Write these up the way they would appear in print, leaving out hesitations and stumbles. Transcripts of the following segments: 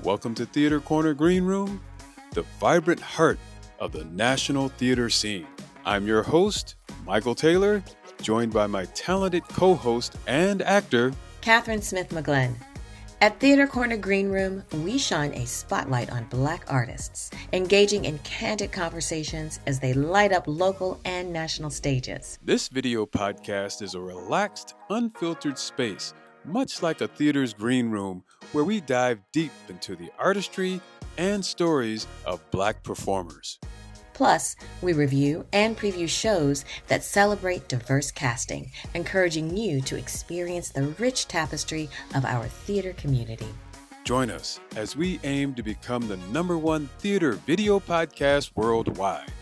Welcome to Theater Corner Green Room, the vibrant heart of the national theater scene. I'm your host, Michael Taylor, joined by my talented co-host and actor, Catherine Smith-McGlenn. At Theater Corner Green Room, we shine a spotlight on Black artists, engaging in candid conversations as they light up local and national stages. This video podcast is a relaxed, unfiltered space, much like a theater's green room, where we dive deep into the artistry and stories of Black performers. Plus, we review and preview shows that celebrate diverse casting, encouraging you to experience the rich tapestry of our theater community. Join us as we aim to become the #1 theater video podcast worldwide,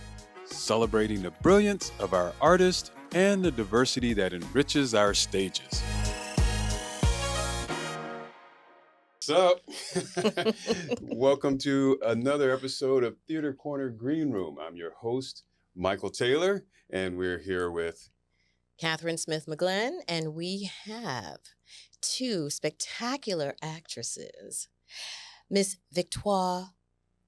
celebrating the brilliance of our artists and the diversity that enriches our stages. What's up? Welcome to another episode of Theater Corner Green Room. I'm your host, Michael Taylor, and we're here with Catherine Smith-McGlenn, and we have two spectacular actresses, Miss Victoire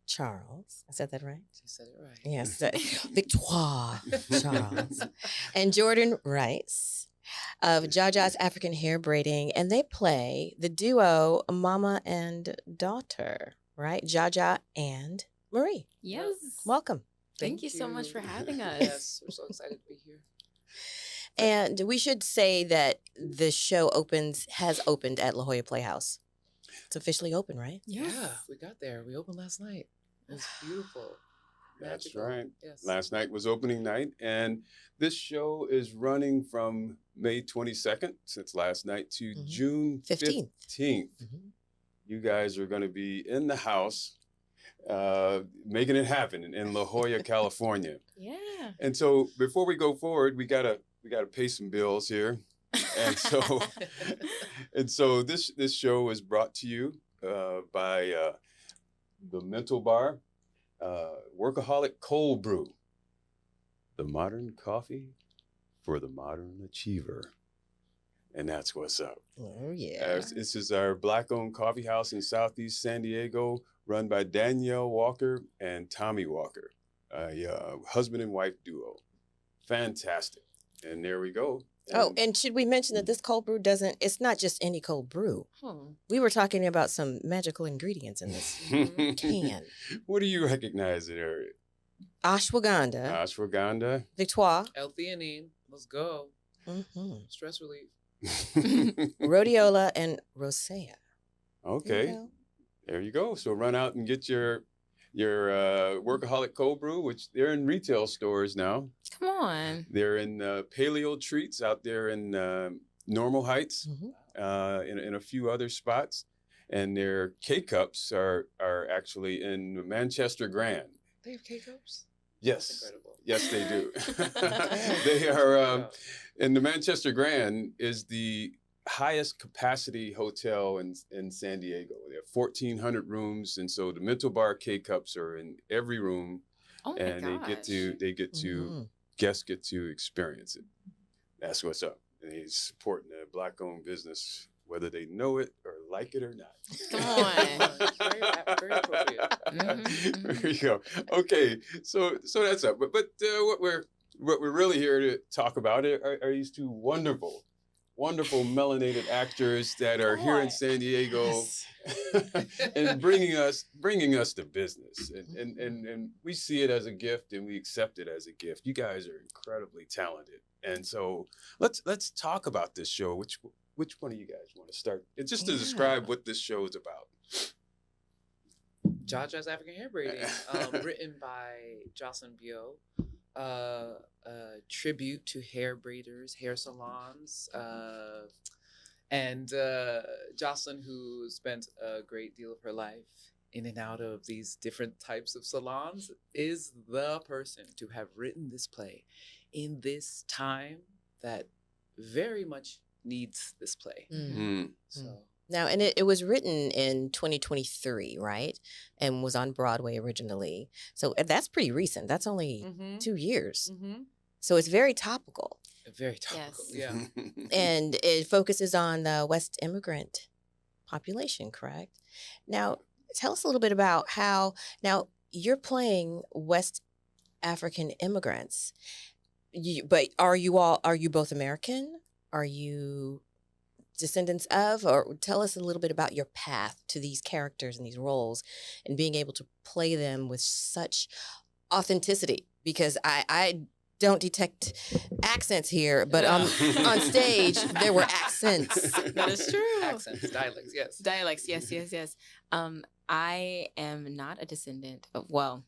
Charles. I said that right? You said it right. Yes, Victoire Charles. And Jordan Rice of Jaja's African Hair Braiding, and they play the duo mama and daughter, right? Jaja and Marie. Yes. Welcome. Thank you so much for having us. Yes, we're so excited to be here. And we should say that the show has opened at La Jolla Playhouse. It's officially open, right? Yeah, we got there. We opened last night. It was beautiful. That's Magical. right. Yes. Last night was opening night, and this show is running from May 22nd, since last night, to June 15th. 15th. You guys are going to be in the house, making it happen in La Jolla, California. Yeah. And so before we go forward, we gotta pay some bills here, and so this show is brought to you by the Mental Bar. Workaholic Cold Brew, the modern coffee for the modern achiever. And that's what's up. Oh, yeah. This is our Black-owned coffee house in Southeast San Diego, run by Danielle Walker and Tommy Walker, a husband and wife duo. Fantastic. And there we go. And should we mention that this cold brew it's not just any cold brew. We were talking about some magical ingredients in this can. What do you recognize there? Ashwagandha, Victoire, L-theanine. Let's go. Stress relief. rhodiola, and rosea. Okay. There you go. So run out and get your Workaholic Cold Brew, which they're in retail stores now. Come on. They're in Paleo Treats out there in Normal Heights, in a few other spots. And their K-Cups are actually in Manchester Grand. They have K-Cups? Yes. That's incredible. Yes, they do. They are, and the Manchester Grand is the highest capacity hotel in San Diego. They have 1,400 rooms, and so the Mental Bar K-Cups are in every room, Oh my and gosh. guests get to experience it. That's what's up. And he's supporting a Black-owned business, whether they know it or like it or not. Come on. Very appropriate. There you go. Okay, so that's up. But what we're really here to talk about are these two wonderful melanated actors that are here in San Diego, and bringing us to business, and we see it as a gift, and we accept it as a gift. You guys are incredibly talented, and so let's talk about this show. Which one of you guys want to start? It's just to describe what this show is about. Jaja's African Hair Braiding, written by Jocelyn Bio. Tribute to hair braiders, hair salons, and Jocelyn, who spent a great deal of her life in and out of these different types of salons, is the person to have written this play in this time that very much needs this play. So. Now, and it was written in 2023, right? And was on Broadway originally. So that's pretty recent. That's only 2 years. So it's very topical. Very topical, Yes. yeah. And it focuses on the West immigrant population, correct? Now, tell us a little bit about how now you're playing West African immigrants. But are you both American? Are you descendants of, or tell us a little bit about your path to these characters and these roles and being able to play them with such authenticity? Because I don't detect accents here, but on stage there were accents. That is true. Accents, dialects, yes. Dialects, yes. I am not a descendant of, well,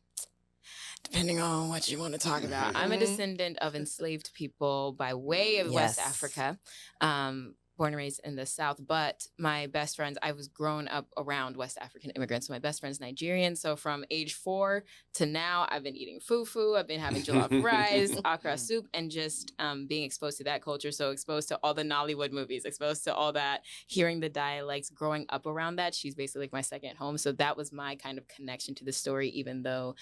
depending on what you want to talk about. I'm a descendant of enslaved people by way of West Yes. Africa, born and raised in the South. But my best friends, I was grown up around West African immigrants. So my best friend's Nigerian. So from age 4 to now, I've been eating fufu. I've been having jollof rice, okra soup, and just being exposed to that culture. So exposed to all the Nollywood movies, exposed to all that, hearing the dialects, growing up around that. She's basically like my second home. So that was my kind of connection to the story, even though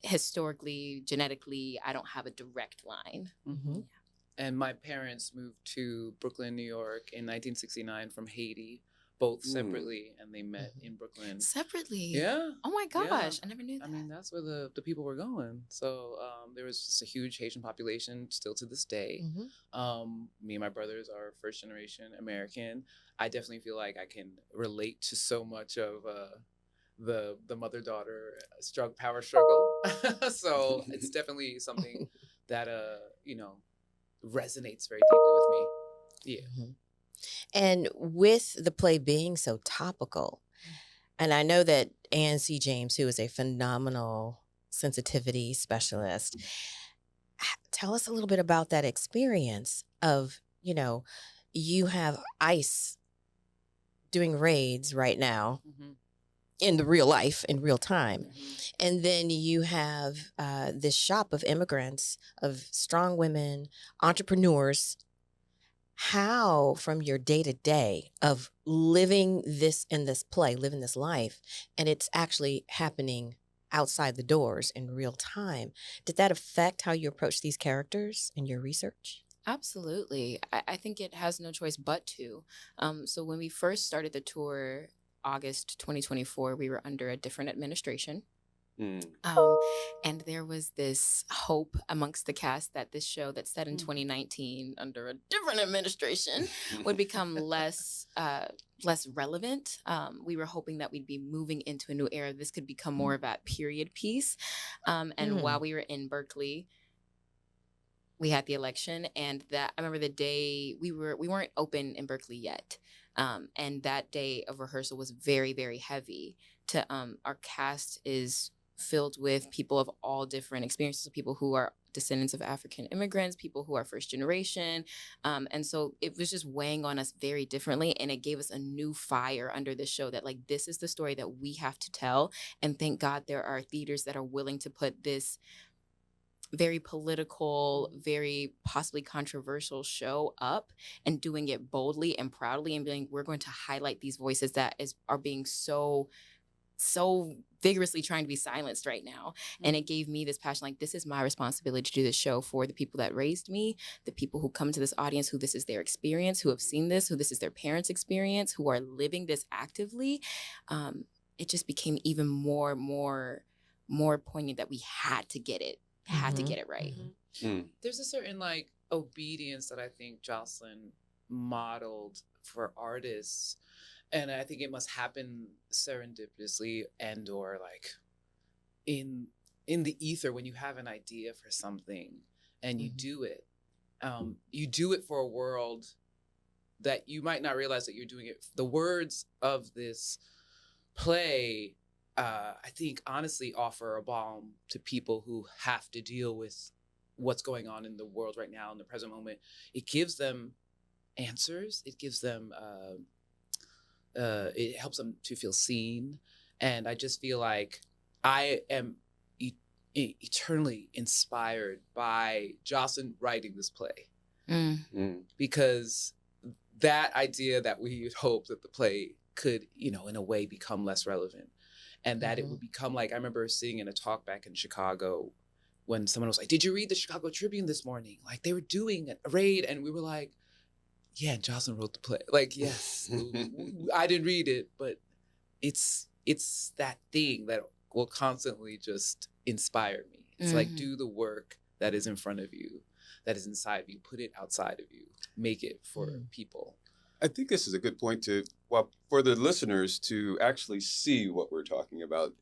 historically, genetically, I don't have a direct line. Mm-hmm. And my parents moved to Brooklyn, New York in 1969 from Haiti, both separately, and they met in Brooklyn. Separately? Yeah. Oh my gosh, Yeah. I never knew that. I mean, that's where the people were going. So there was just a huge Haitian population still to this day. Me and my brothers are first generation American. I definitely feel like I can relate to so much of the mother-daughter power struggle. So it's definitely something that resonates very deeply with me. Yeah. And with the play being so topical, and I know that Ann C. James, who is a phenomenal sensitivity specialist, tell us a little bit about that experience of, you have ICE doing raids right now in the real life, in real time. And then you have this shop of immigrants, of strong women, entrepreneurs. How, from your day to day of living this in this play, living this life, and it's actually happening outside the doors in real time, did that affect how you approach these characters in your research? Absolutely. I think it has no choice but to. So when we first started the tour, August 2024, we were under a different administration. And there was this hope amongst the cast that this show that's set in 2019 under a different administration would become less relevant. We were hoping that we'd be moving into a new era. This could become more of that period piece. And while we were in Berkeley, we had the election, and that I remember the day we weren't open in Berkeley yet. And that day of rehearsal was very, very heavy. Our cast is filled with people of all different experiences, people who are descendants of African immigrants, people who are first generation. And so it was just weighing on us very differently. And it gave us a new fire under this show that this is the story that we have to tell. And thank God there are theaters that are willing to put this very political, very possibly controversial show up and doing it boldly and proudly and being, we're going to highlight these voices that are being so vigorously trying to be silenced right now. And it gave me this passion, this is my responsibility to do this show for the people that raised me, the people who come to this audience, who this is their experience, who have seen this, who this is their parents' experience, who are living this actively. It just became even more poignant that we had to get it. Had to get it right. There's a certain obedience that I think Jocelyn modeled for artists, and I think it must happen serendipitously and or in the ether when you have an idea for something and you do it. You do it for a world that you might not realize that you're doing it. The words of this play, I think, honestly offer a balm to people who have to deal with what's going on in the world right now in the present moment. It gives them answers. It gives them, it helps them to feel seen. And I just feel like I am eternally inspired by Jocelyn writing this play. Because that idea that we hope that the play could, in a way become less relevant. And that it would become I remember sitting in a talk back in Chicago when someone was like, did you read the Chicago Tribune this morning? They were doing a raid. And we were like, yeah, Jocelyn wrote the play. Yes, I didn't read it, but it's it's that thing that will constantly just inspire me. It's like, do the work that is in front of you, that is inside of you, put it outside of you, make it for people. I think this is a good point for the listeners to actually see what we're talking about.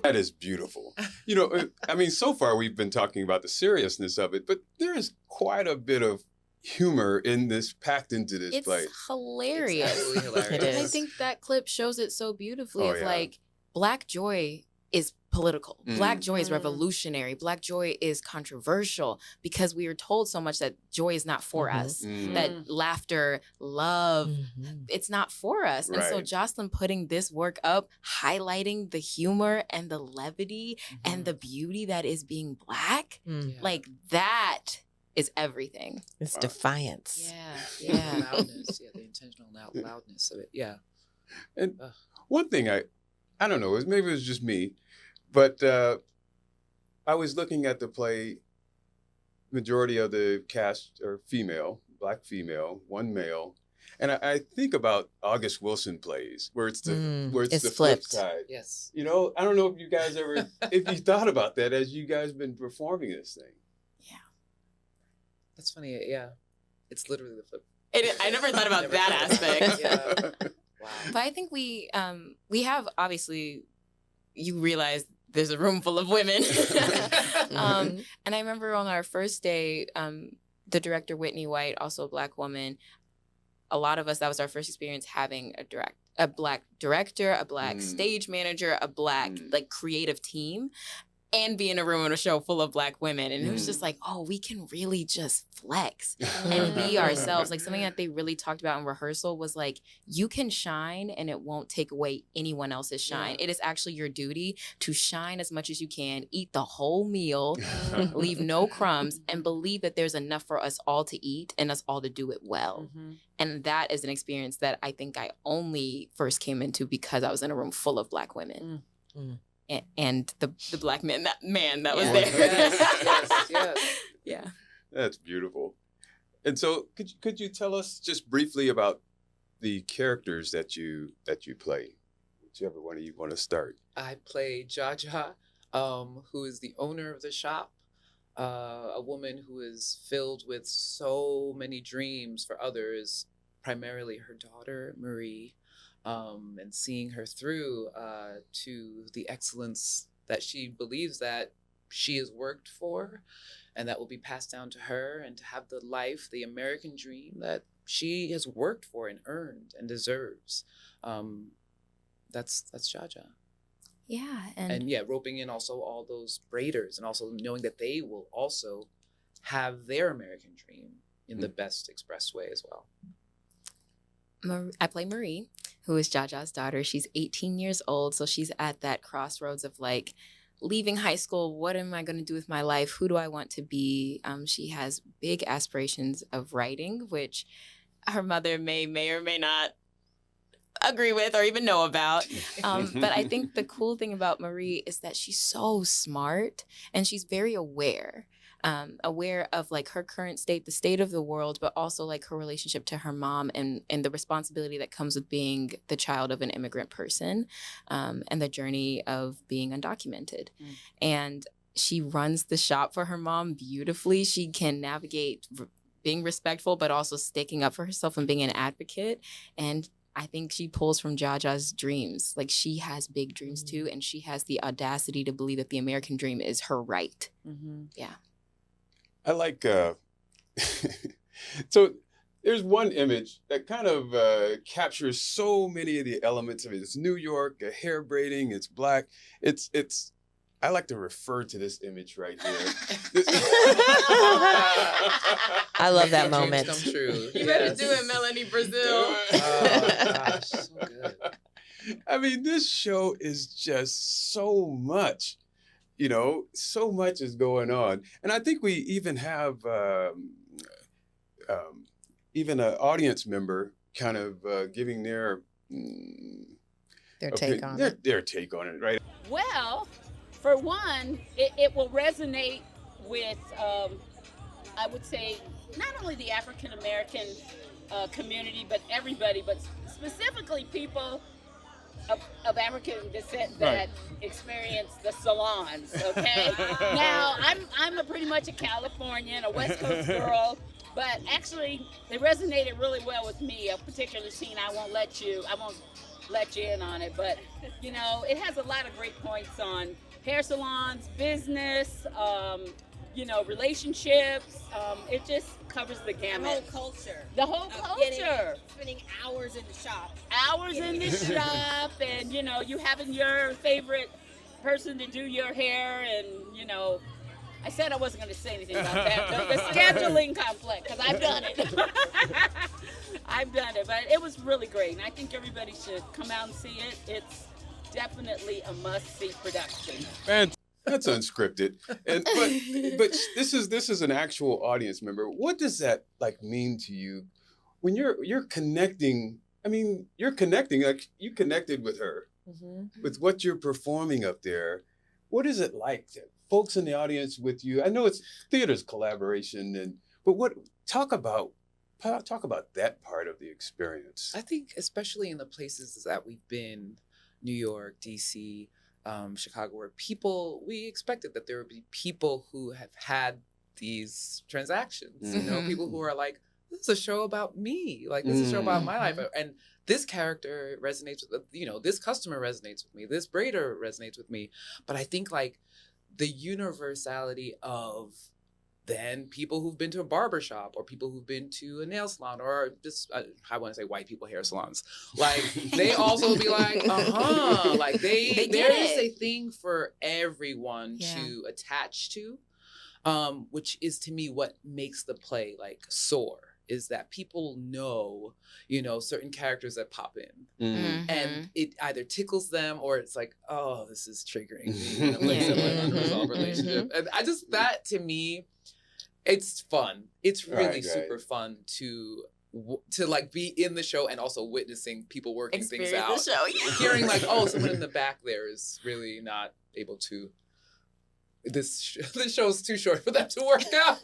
That is beautiful. You know, I mean, so far we've been talking about the seriousness of it, but there is quite a bit of humor in this, packed into this play. It's hilarious. It's absolutely hilarious. It is. I think that clip shows it so beautifully. Oh, Of yeah. like, Black joy is political. Black joy is Mm. revolutionary. Black joy is controversial because we are told so much that joy is not for us. That laughter, love, it's not for us. And so Right. Jocelyn putting this work up, highlighting the humor and the levity and the beauty that is being Black, like that is everything. It's Wow. defiance. Yeah. The loudness, the intentional loudness of it. Yeah. And Ugh. one thing I don't know, maybe it was just me, but I was looking at the play. Majority of the cast are female, Black female, one male, and I think about August Wilson plays where it's the It's flip flipped. side. Yes. You know, I don't know if you guys if you thought about that as you guys been performing this thing. That's funny. Yeah. It's literally the flip. I never thought about Never that thought about aspect. it. Yeah. Wow. But I think we have, obviously, you realize there's a room full of women. And I remember on our first day, the director, Whitney White, also a Black woman, a lot of us, that was our first experience having a Black director, a Black stage manager, a Black like creative team, and be in a room in a show full of Black women. And it was just like, oh, we can really just flex and be ourselves. Like something that they really talked about in rehearsal was like, you can shine and it won't take away anyone else's shine. It is actually your duty to shine as much as you can, eat the whole meal, leave no crumbs, and believe that there's enough for us all to eat and us all to do it well. And that is an experience that I think I only first came into because I was in a room full of Black women. And the Black man that was there. Yes. Yeah. That's beautiful. And so, could you tell us just briefly about the characters that you play? Whichever one of you want to start. I play Jaja, who is the owner of the shop, a woman who is filled with so many dreams for others, primarily her daughter, Marie, and seeing her through to the excellence that she believes that she has worked for and that will be passed down to her, and to have the life, the American dream that she has worked for and earned and deserves. That's Jaja. Yeah. And yeah, roping in also all those braiders, and also knowing that they will also have their American dream in the best expressed way as well. I play Marie, who is Jaja's daughter. She's 18 years old, so she's at that crossroads of like leaving high school. What am I going to do with my life? Who do I want to be? She has big aspirations of writing, which her mother may or may not agree with or even know about. But I think the cool thing about Marie is that she's so smart and she's very aware of like her current state, the state of the world, but also like her relationship to her mom and the responsibility that comes with being the child of an immigrant person, and the journey of being undocumented. And she runs the shop for her mom beautifully. She can navigate being respectful, but also sticking up for herself and being an advocate. And I think she pulls from Jaja's dreams. Like she has big dreams too, and she has the audacity to believe that the American dream is her right. Yeah. I like, so there's one image that kind of captures so many of the elements of it. It's New York, hair braiding, it's Black. I like to refer to this image right here. I love that Dreams moment. come true. You better do it, Melanie Brazil. Oh gosh, so good. I mean, this show is just so much. So much is going on, and I think we even have even an audience member kind of giving their take on it. Their take on it, right? Well, for one, it will resonate with, I would say, not only the African American community, but everybody, but specifically people of African descent that experience the salons. Okay, now I'm pretty much a Californian, a West Coast girl, but actually it resonated really well with me. A particular scene, I won't let you in on it, but it has a lot of great points on hair salons, business, relationships. It just covers the gamut. The whole culture. Spending hours in the shop. And you having your favorite person to do your hair, and I said I wasn't going to say anything about that. The scheduling conflict, because I've done it. But it was really great, and I think everybody should come out and see it. It's definitely a must-see production. And that's unscripted, but this is an actual audience member. What does that mean to you when you're connecting? I mean, you're connecting, like you connected with her, with what you're performing up there. What is it like? Folks in the audience with you. I know it's theater's collaboration, but talk about that part of the experience. I think especially in the places that we've been, New York, DC, Chicago, where we expected that there would be people who have had these transactions, people who are like, this is a show about me, this is a show about my life, and this character resonates with, this customer resonates with me, this braider resonates with me. But I think the universality of then people who've been to a barber shop, or people who've been to a nail salon, or just, I want to say white people hair salons. They also be like, there is a thing for everyone to attach to, which is to me what makes the play soar, is that people know, certain characters that pop in, and it either tickles them or it's like, oh, this is triggering me in a place of unresolved relationship. And that to me, it's fun. It's really super fun to be in the show and also witnessing people working things out. The show, hearing someone in the back there is really not able to. This show's too short for that to work out.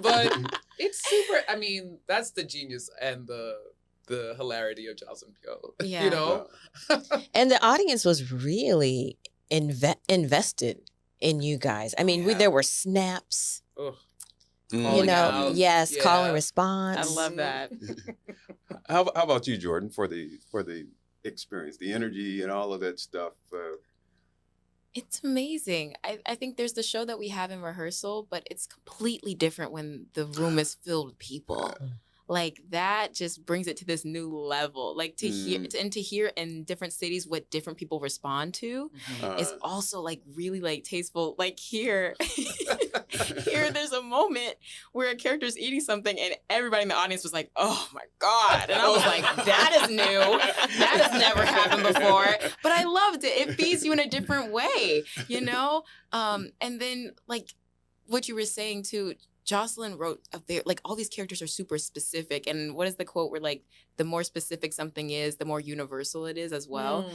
But it's super. I mean, that's the genius and the hilarity of Jocelyn Pio. Yeah. And the audience was really invested in you guys. I mean, there were snaps. Ugh. Out. Yes, call and response. I love that. How about you, Jordan, for the experience, the energy and all of that stuff? It's amazing. I think there's the show that we have in rehearsal, but it's completely different when the room is filled with people. That just brings it to this new level. To hear in different cities what different people respond to is also really tasteful. Here there's a moment where a character's eating something and everybody in the audience was like, oh my God. And I was like, that is new. That has never happened before. But I loved it. It feeds you in a different way, And then what you were saying too, Jocelyn wrote all these characters are super specific. And what is the quote where the more specific something is, the more universal it is as well.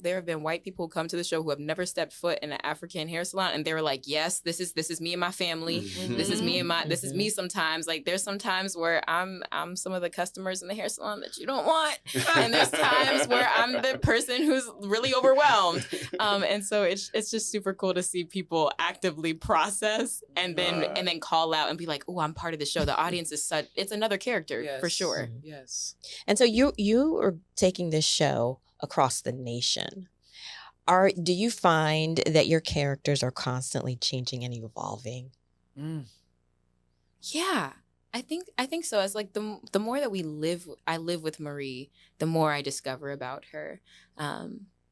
There have been white people who come to the show who have never stepped foot in an African hair salon, and they were like, yes, this is me and my family. This is me and this is me sometimes. There's some times where I'm some of the customers in the hair salon that you don't want. And there's times where I'm the person who's really overwhelmed. And so it's just super cool to see people actively process and then call out and be like, oh, I'm part of the show. The audience is it's another character for sure. Yes. And so you are taking this show across the nation. Do you find that your characters are constantly changing and evolving? Yeah, I think so. As the more that I live with Marie, the more I discover about her.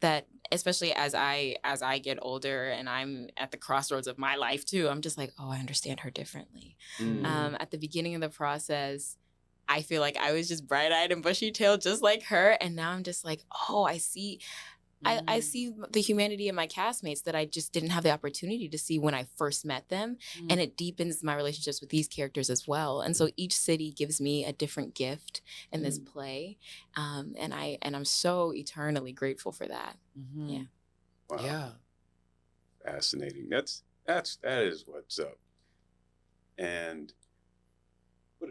That especially as I get older and I'm at the crossroads of my life too, I'm just like, oh, I understand her differently. At the beginning of the process, I feel like I was just bright-eyed and bushy-tailed just like her. And now I'm just like, oh, I see the humanity in my castmates that I just didn't have the opportunity to see when I first met them. And it deepens my relationships with these characters as well. And so each city gives me a different gift in this play. And I'm so eternally grateful for that. Yeah. Wow. Yeah. Fascinating. That is what's up. And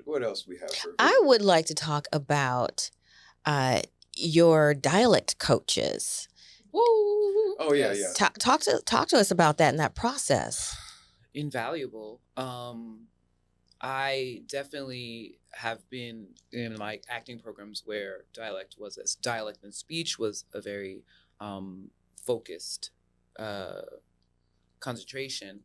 what else we have for I would like to talk about your dialect coaches. Woo! Oh yeah, yeah. Talk to us about that and that process. Invaluable. I definitely have been in like acting programs where dialect and speech was a very focused concentration.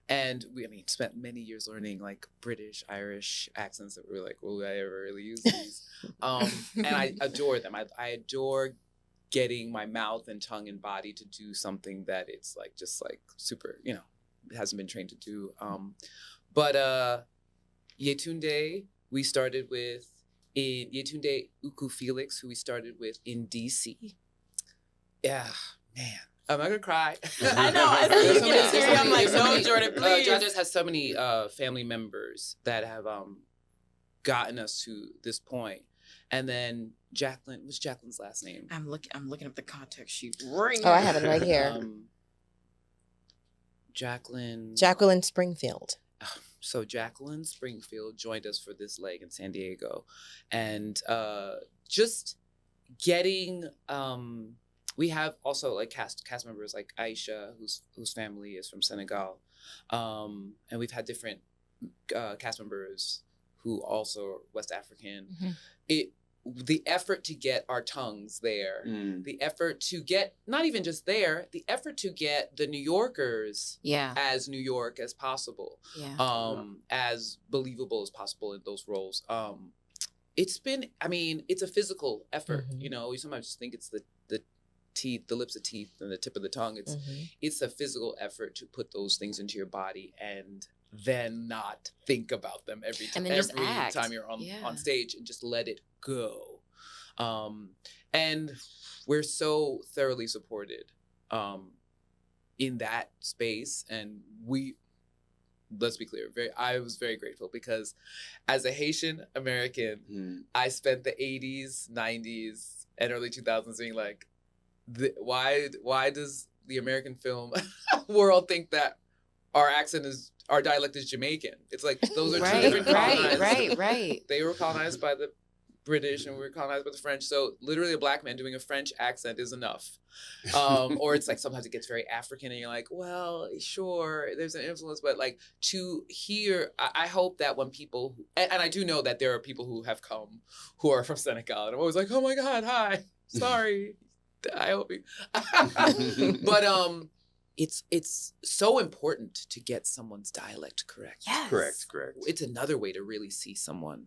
And we, spent many years learning like British, Irish accents that we were like, will I ever really use these? And I adore them. I adore getting my mouth and tongue and body to do something that it's like just like super, it hasn't been trained to do. But Yetunde, we started with Yetunde Uku Felix, who we started with in DC. Yeah, man. Am I gonna cry? I know. I see you get teary. I'm like, no, Jordan, please. Jaja has so many family members that have gotten us to this point. And then Jacqueline, what's Jacqueline's last name? I'm looking up the context sheet. Oh, I have it right here. Jacqueline Springfield. So Jacqueline Springfield joined us for this leg in San Diego. And just getting... we have also like cast members like Aisha, whose family is from Senegal, and we've had different cast members who also are West African. The effort to get our tongues there, the effort to get not even just there, the effort to get the New Yorkers as New York as possible, as believable as possible in those roles. It's been, it's a physical effort. You sometimes just think it's the teeth, the lips of teeth, and the tip of the tongue. It's a physical effort to put those things into your body and then not think about them every time you're on stage and just let it go. And we're so thoroughly supported in that space, and let's be clear, I was very grateful because as a Haitian American, I spent the 80s, 90s, and early 2000s being like, why does the American film world think that our dialect is Jamaican? It's like those are two different colonized. Right. They were colonized by the British and we were colonized by the French. So literally a Black man doing a French accent is enough. Or it's like sometimes it gets very African and you're like, well, sure, there's an influence, but like to hear, I hope that when people, and I do know that there are people who have come who are from Senegal and I'm always like, oh my God, hi, sorry. I hope but it's so important to get someone's dialect correct. Yes. Correct. It's another way to really see someone,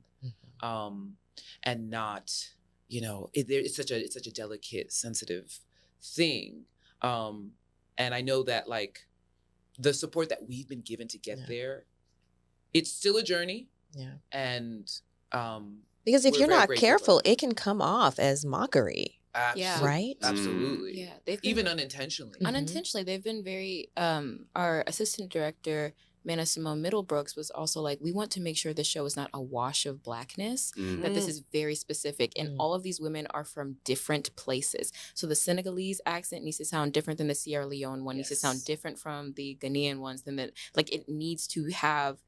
and not, it's such a delicate, sensitive thing, and I know that like the support that we've been given to get there, it's still a journey. Yeah, and because if you're not careful, it can come off as mockery. Right? Absolutely. Yeah. They've been, even unintentionally. Unintentionally. They've been very, our assistant director, Mana Simone Middlebrooks, was also like, we want to make sure the show is not a wash of Blackness, that this is very specific. And all of these women are from different places. So the Senegalese accent needs to sound different than the Sierra Leone one, needs to sound different from the Ghanaian ones, it needs to have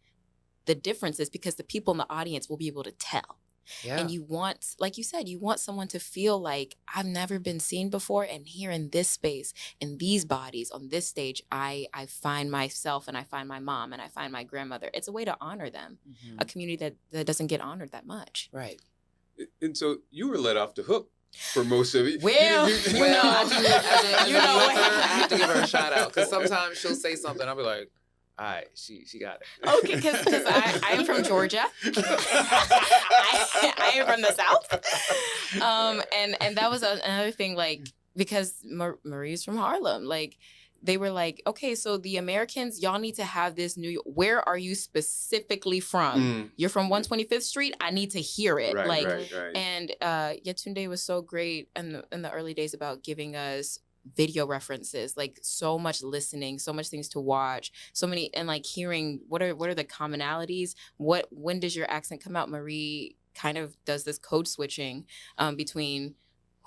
the differences because the people in the audience will be able to tell. Yeah. And you want, like you said, you want someone to feel like I've never been seen before. And here in this space, in these bodies, on this stage, I find myself and I find my mom and I find my grandmother. It's a way to honor them, a community that doesn't get honored that much. Right. And so you were let off the hook for most of it. Well, I have to give her a shout out because sometimes she'll say something, I'll be like, all right, she got it. Okay, because I am from Georgia. I am from the South. And that was another thing, like, because Marie's from Harlem. Like, they were like, okay, so the Americans, y'all need to have this New York. Where are you specifically from? You're from 125th Street. I need to hear it. Right, like, right, right. And Yetunde was so great in the early days about giving us video references, like so much listening, so much things to watch, so many, and like hearing what are the commonalities. When does your accent come out? Marie kind of does this code switching between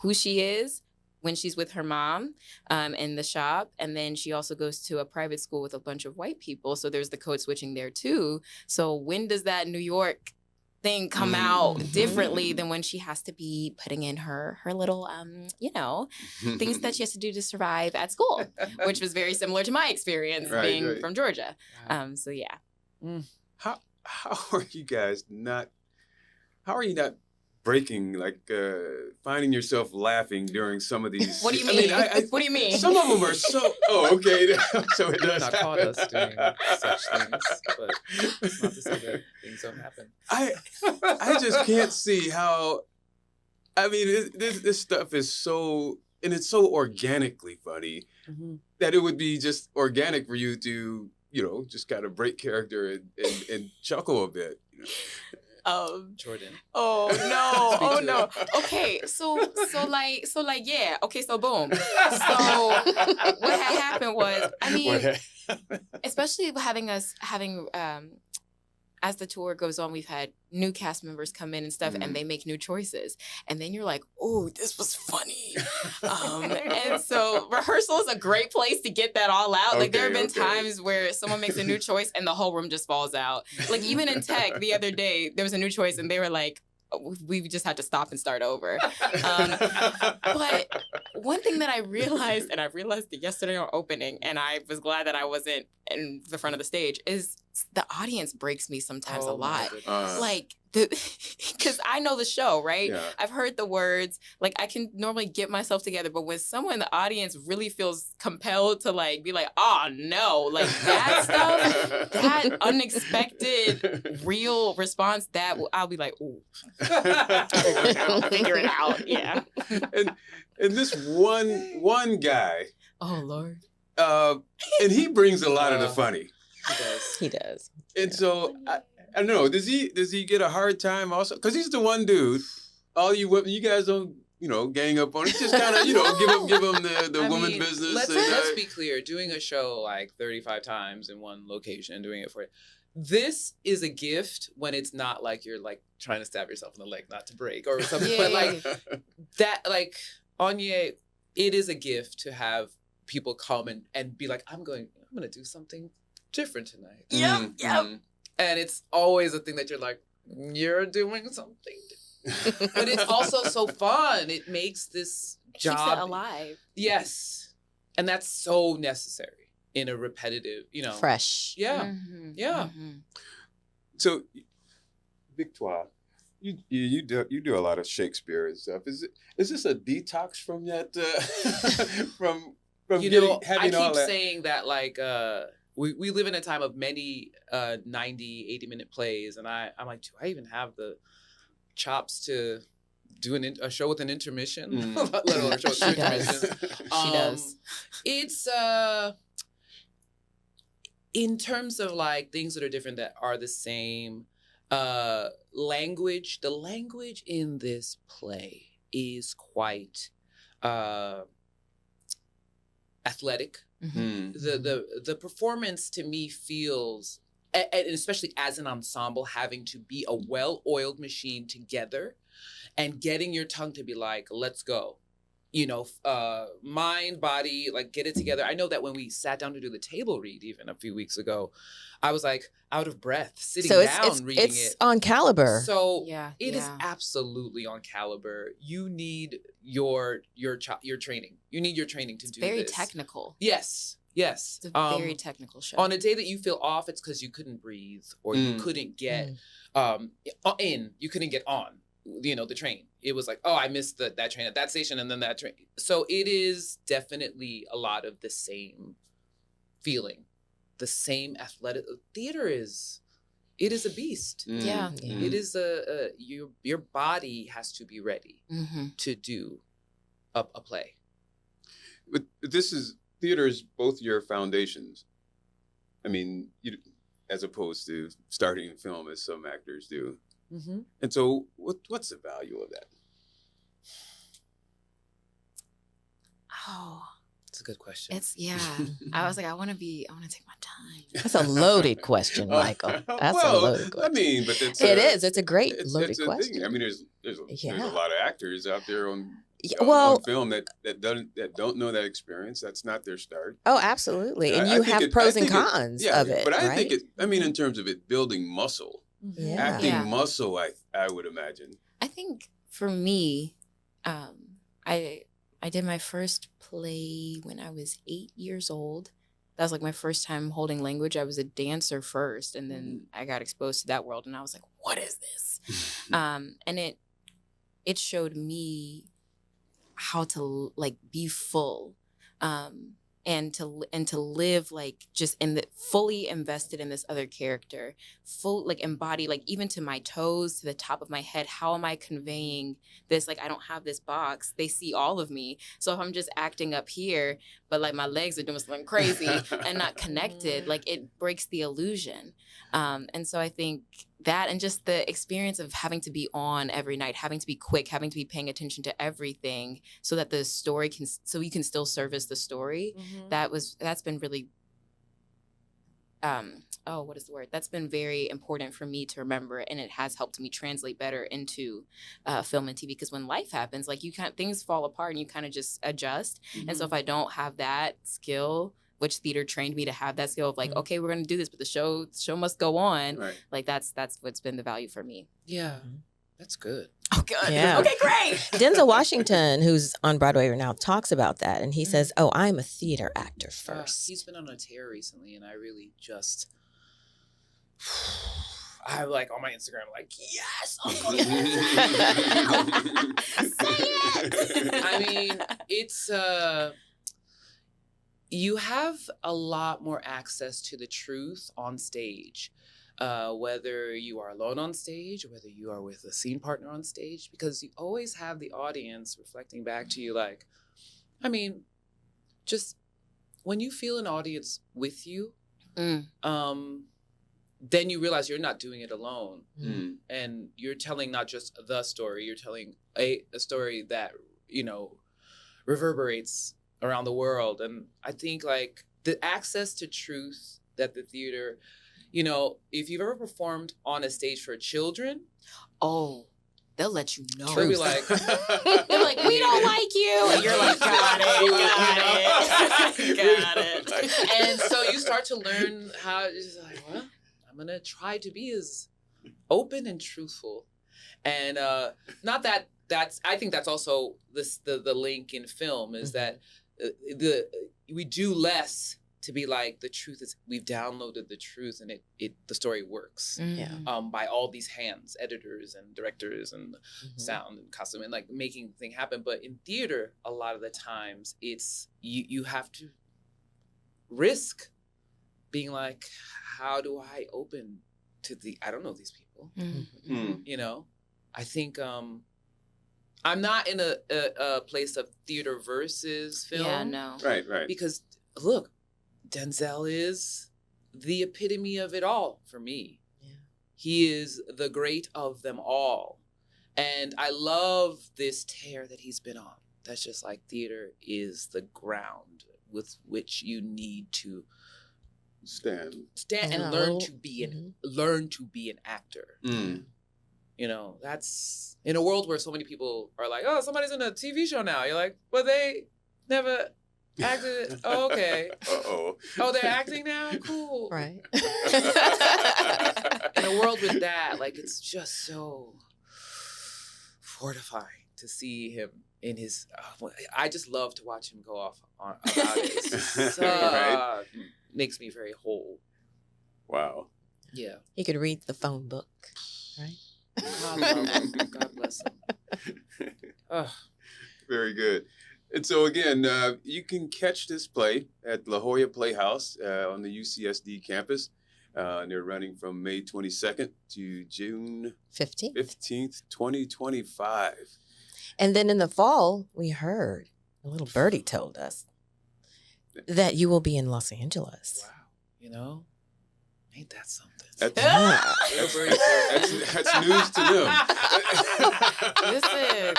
who she is when she's with her mom in the shop. And then she also goes to a private school with a bunch of white people. So there's the code switching there too. So when does that New York thing come out differently than when she has to be putting in her little, things that she has to do to survive at school, which was very similar to my experience being from Georgia. Wow. So yeah. How are you guys not? How are you not breaking, finding yourself laughing during some of these? What do you mean? What do you mean? Some of them are so. Oh, okay. So it does Not caught us doing such things, but it's not to say that things don't happen. I just can't see how. I mean, this stuff is so, and it's so organically funny that it would be just organic for you to, just kind of break character and chuckle a bit. Jordan. Oh no. Okay, so yeah. Okay, so boom. So what had happened was, I mean, especially having as the tour goes on, we've had new cast members come in and stuff, and they make new choices. And then you're like, oh, this was funny. And so rehearsal is a great place to get that all out. Like there have been times where someone makes a new choice and the whole room just falls out. Like even in tech the other day, there was a new choice and they were like, we just had to stop and start over. But one thing that I realized, and I realized it yesterday on opening, and I was glad that I wasn't in the front of the stage, is the audience breaks me sometimes a lot. Because I know the show, right? Yeah. I've heard the words. Like I can normally get myself together, but when someone in the audience really feels compelled to be like, oh no, like that stuff, that unexpected real response, that I'll be like, ooh. Figure it out. Yeah. And this one guy. Oh Lord. And he brings a lot of the funny. He does. And so I don't know. Does he get a hard time also? Because he's the one dude. All you guys don't gang up on it. Just kind of give him the woman business. Let's be clear. Doing a show 35 times in one location and doing it for it. This is a gift when it's not like you're trying to stab yourself in the leg not to break or something. But that Anya, it is a gift to have people come and be like, I'm gonna do something different tonight. Yep. And it's always a thing that you're like, you're doing something different. But it's also so fun. It makes this job keeps it alive. Yes. And that's so necessary in a repetitive, fresh. Yeah. Mm-hmm. Yeah. Mm-hmm. So, Victoire, you do a lot of Shakespeare and stuff. Is this a detox from that from having all that? I keep saying that we live in a time of many 90, 80-minute plays, and I'm like, do I even have the chops to do a show with an intermission? Let alone a show with an intermission. She does. It's in terms of things that are different that are the same. Language. The language in this play is quite athletic. Mm-hmm. The performance to me feels, and especially as an ensemble, having to be a well-oiled machine together and getting your tongue to be like, let's go. Mind, body, get it together. I know that when we sat down to do the table read even a few weeks ago, I was out of breath, sitting down reading it. It's on caliber. So it is absolutely on caliber. You need your training. You need your training to do this. Very technical. Yes. It's a very technical show. On a day that you feel off, it's because you couldn't breathe or you couldn't get you couldn't get on. The train. It was I missed that train at that station and then that train. So it is definitely a lot of the same feeling, the same athletic. Theater is a beast. Yeah. It is your body has to be ready to do a play. But this is theater is both your foundations. I mean, as opposed to starting in film as some actors do. Mm-hmm. And so what's the value of that? Oh, It's a good question. I was like, I want to take my time. That's a loaded question, Michael. That's a loaded question. I mean, but it's It's a great loaded it's a question. thing. I mean, there's a lot of actors out there on film that don't know that experience. That's not their start. Oh, absolutely. And you have pros and cons of it. But I right? think in terms of it building muscle, acting muscle, I would imagine. I think for me, I did my first play when I was 8 years old. That was like my first time holding language. I was a dancer first, and then I got exposed to that world, and I was like, what is this? And it showed me how to like be full, and to live like just fully invested in this other character, full like embody, like even to my toes, to the top of my head. How am I conveying this? Like I don't have this box. They see all of me. So if I'm just acting up here, but like my legs are doing something crazy and not connected, like it breaks the illusion. And so I think that, and just the experience of having to be on every night, having to be quick, having to be paying attention to everything so that the story so you can still service the story. That's been really, what is the word? That's been very important for me to remember. And it has helped me translate better into film and TV, because when life happens, like things fall apart and you kind of just adjust. And so if I don't have that skill, which theater trained me to have that skill of like, okay, we're going to do this, but the show must go on. Right. Like that's what's been the value for me. Yeah, that's good. Oh, good. Yeah. Okay, great. Denzel Washington, who's on Broadway right now, talks about that. And he says, I'm a theater actor first. He's been on a tear recently, and I really just... I'm like on my Instagram, like, yes, Uncle, say it. I mean, it's... you have a lot more access to the truth on stage, whether you are alone on stage or whether you are with a scene partner on stage, because you always have the audience reflecting back to you. Like, I mean, just when you feel an audience with you, then you realize you're not doing it alone. And you're telling not just the story, you're telling a story that, reverberates around the world. And I think like the access to truth that the theater, if you've ever performed on a stage for children, they'll let you know. They'll be like, we don't like you. And you're like, got it. And so you start to learn how it's like, well, I'm going to try to be as open and truthful. And not I think that's also the link in film is that we do less to be like, the truth is, we've downloaded the truth and the story works. By all these hands, editors and directors and sound and costume and like making the thing happen. But in theater, a lot of the times it's you have to risk being like, how do I open to I don't know these people. I think I'm not in a place of theater versus film. Yeah, no. Right. Because look, Denzel is the epitome of it all for me. Yeah. He is the great of them all. And I love this tear that he's been on. That's just like, theater is the ground with which you need to stand and learn to be an actor. That's in a world where so many people are like, oh, somebody's in a TV show now. You're like, well, they never acted. Oh, okay. Uh-oh. Oh, they're acting now? Cool. Right. In a world with that, like, it's just so fortifying to see him in his... I just love to watch him go off about it. It's just, Right. Makes me very whole. Wow. Yeah. He could read the phone book, right? God bless him. Very good. And so again, you can catch this play at La Jolla Playhouse on the UCSD campus. They're running from May 22nd to June 15th, 2025. And then in the fall, we heard, a little birdie told us, that you will be in Los Angeles. Wow. You know, ain't that something? That's, Yeah. that's news to them. Listen.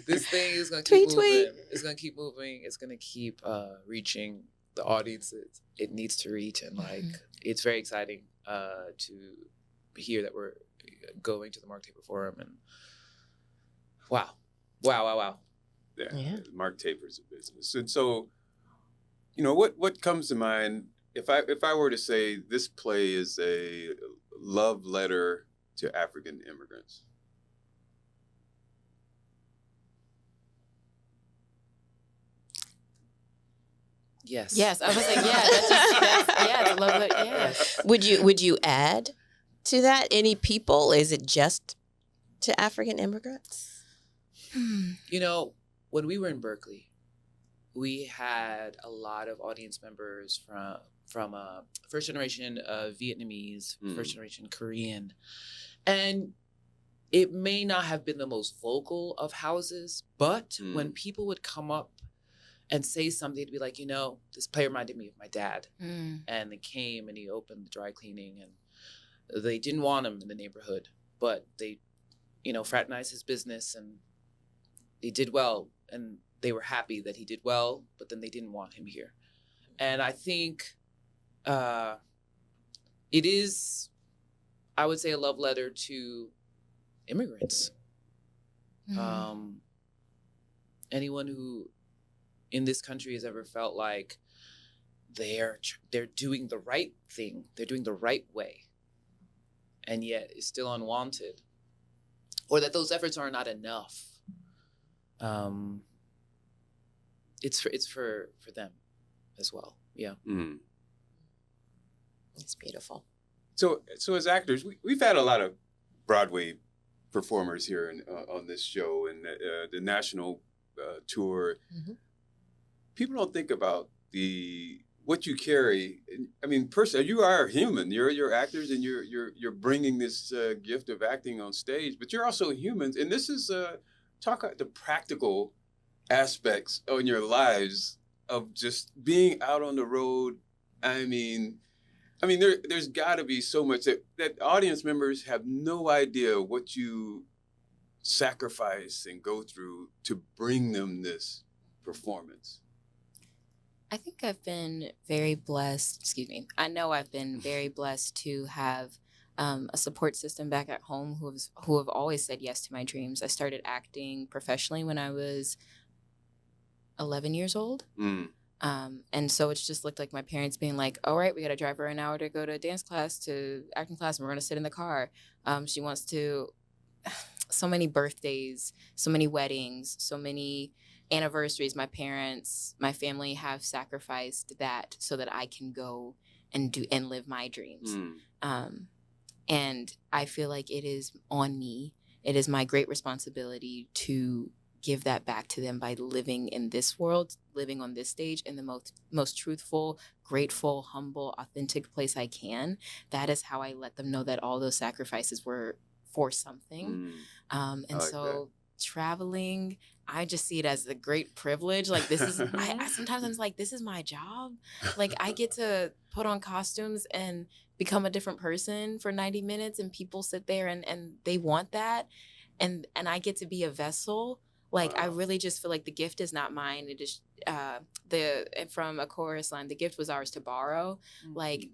This thing is gonna Tweet, keep tweet. moving. It's gonna keep moving. It's gonna keep reaching the audiences it needs to reach, and like it's very exciting to hear that we're going to the Mark Taper Forum, and wow. Yeah. Mark Taper's a business, and so what comes to mind if I were to say this play is a love letter to African immigrants. Yes. Yes, I was like, yeah, it's a love letter. Yes. Would you add to that any people? Is it just to African immigrants? You know, when we were in Berkeley, we had a lot of audience members from first generation Vietnamese, first generation Korean, and it may not have been the most vocal of houses, but when people would come up and say something, to be like, this play reminded me of my dad, and they came and he opened the dry cleaning, and they didn't want him in the neighborhood, but they, fraternized his business, and he did well, and they were happy that he did well, but then they didn't want him here. And I think it is, I would say, a love letter to immigrants. Anyone who in this country has ever felt like they're doing the right thing, they're doing the right way, and yet is still unwanted, or that those efforts are not enough. It's for them as well. Yeah. It's beautiful. So as actors, we've had a lot of Broadway performers here on this show and the national tour. People don't think about what you carry. I mean, personally, you are human. You're actors, and you're bringing this gift of acting on stage. But you're also humans, and this is talk about the practical aspects in your lives of just being out on the road. I mean, there's got to be so much that audience members have no idea what you sacrifice and go through to bring them this performance. I think I've been very blessed. I know I've been very blessed to have a support system back at home who have always said yes to my dreams. I started acting professionally when I was 11 years old. And so it's just looked like my parents being like, all right, we got to drive her an hour to go to dance class, to acting class, and we're going to sit in the car. She wants to, so many birthdays, so many weddings, so many anniversaries. My parents, my family have sacrificed that so that I can go and do and live my dreams. And I feel like it is on me. It is my great responsibility to give that back to them by living in this world, living on this stage in the most truthful, grateful, humble, authentic place I can. That is how I let them know that all those sacrifices were for something. And so traveling, I just see it as a great privilege. Like, this is, I sometimes I'm like, this is my job. Like, I get to put on costumes and become a different person for 90 minutes, and people sit there and they want that. And I get to be a vessel. Like, I really just feel like the gift is not mine. It is from a chorus line, the gift was ours to borrow. Like,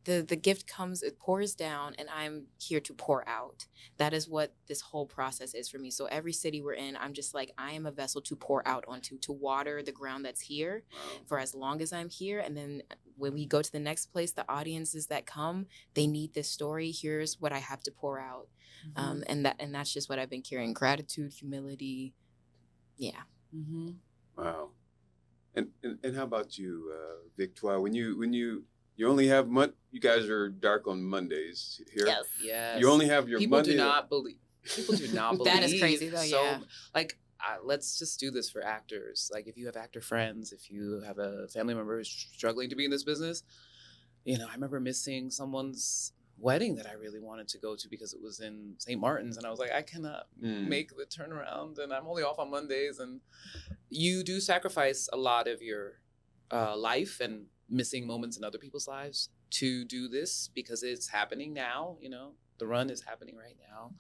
the gift comes, it pours down, and I'm here to pour out. That is what this whole process is for me. So every city we're in, I'm just like, I am a vessel to pour out onto, to water the ground that's here for as long as I'm here. And then when we go to the next place, the audiences that come, they need this story. Here's what I have to pour out. And that's just what I've been carrying. Gratitude, humility. Yeah. Wow. And how about you, Victoire? When you only have you guys are dark on Mondays here. Yes. You only have your people Monday. People do not believe. That is crazy though. Yeah. Like, let's just do this for actors. Like, if you have actor friends, if you have a family member who's struggling to be in this business, I remember missing someone's wedding that I really wanted to go to because it was in St. Martin's. And I was like, I cannot make the turnaround, and I'm only off on Mondays. And you do sacrifice a lot of your life and missing moments in other people's lives to do this because it's happening now. You know, the run is happening right now.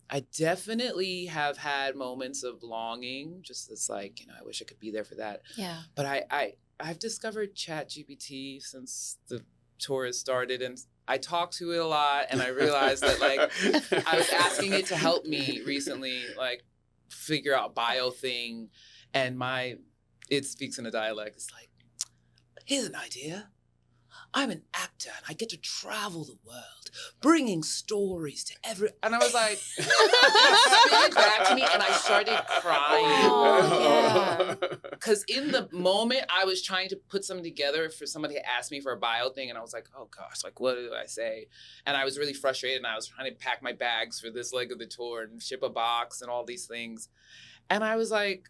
I definitely have had moments of longing, just as like, you know, I wish I could be there for that. Yeah. But I've discovered ChatGPT since the tour has started, and I talk to it a lot, and I realized that like I was asking it to help me recently, like figure out bio thing, and it speaks in a dialect. It's like, here's an idea. I'm an actor and I get to travel the world, bringing stories to and I was like, spit it back to me, and I started crying. Oh, yeah. Because in the moment, I was trying to put something together for somebody to ask me for a bio thing, and I was like, oh gosh, like what do I say? And I was really frustrated, and I was trying to pack my bags for this leg of the tour and ship a box and all these things. And I was like,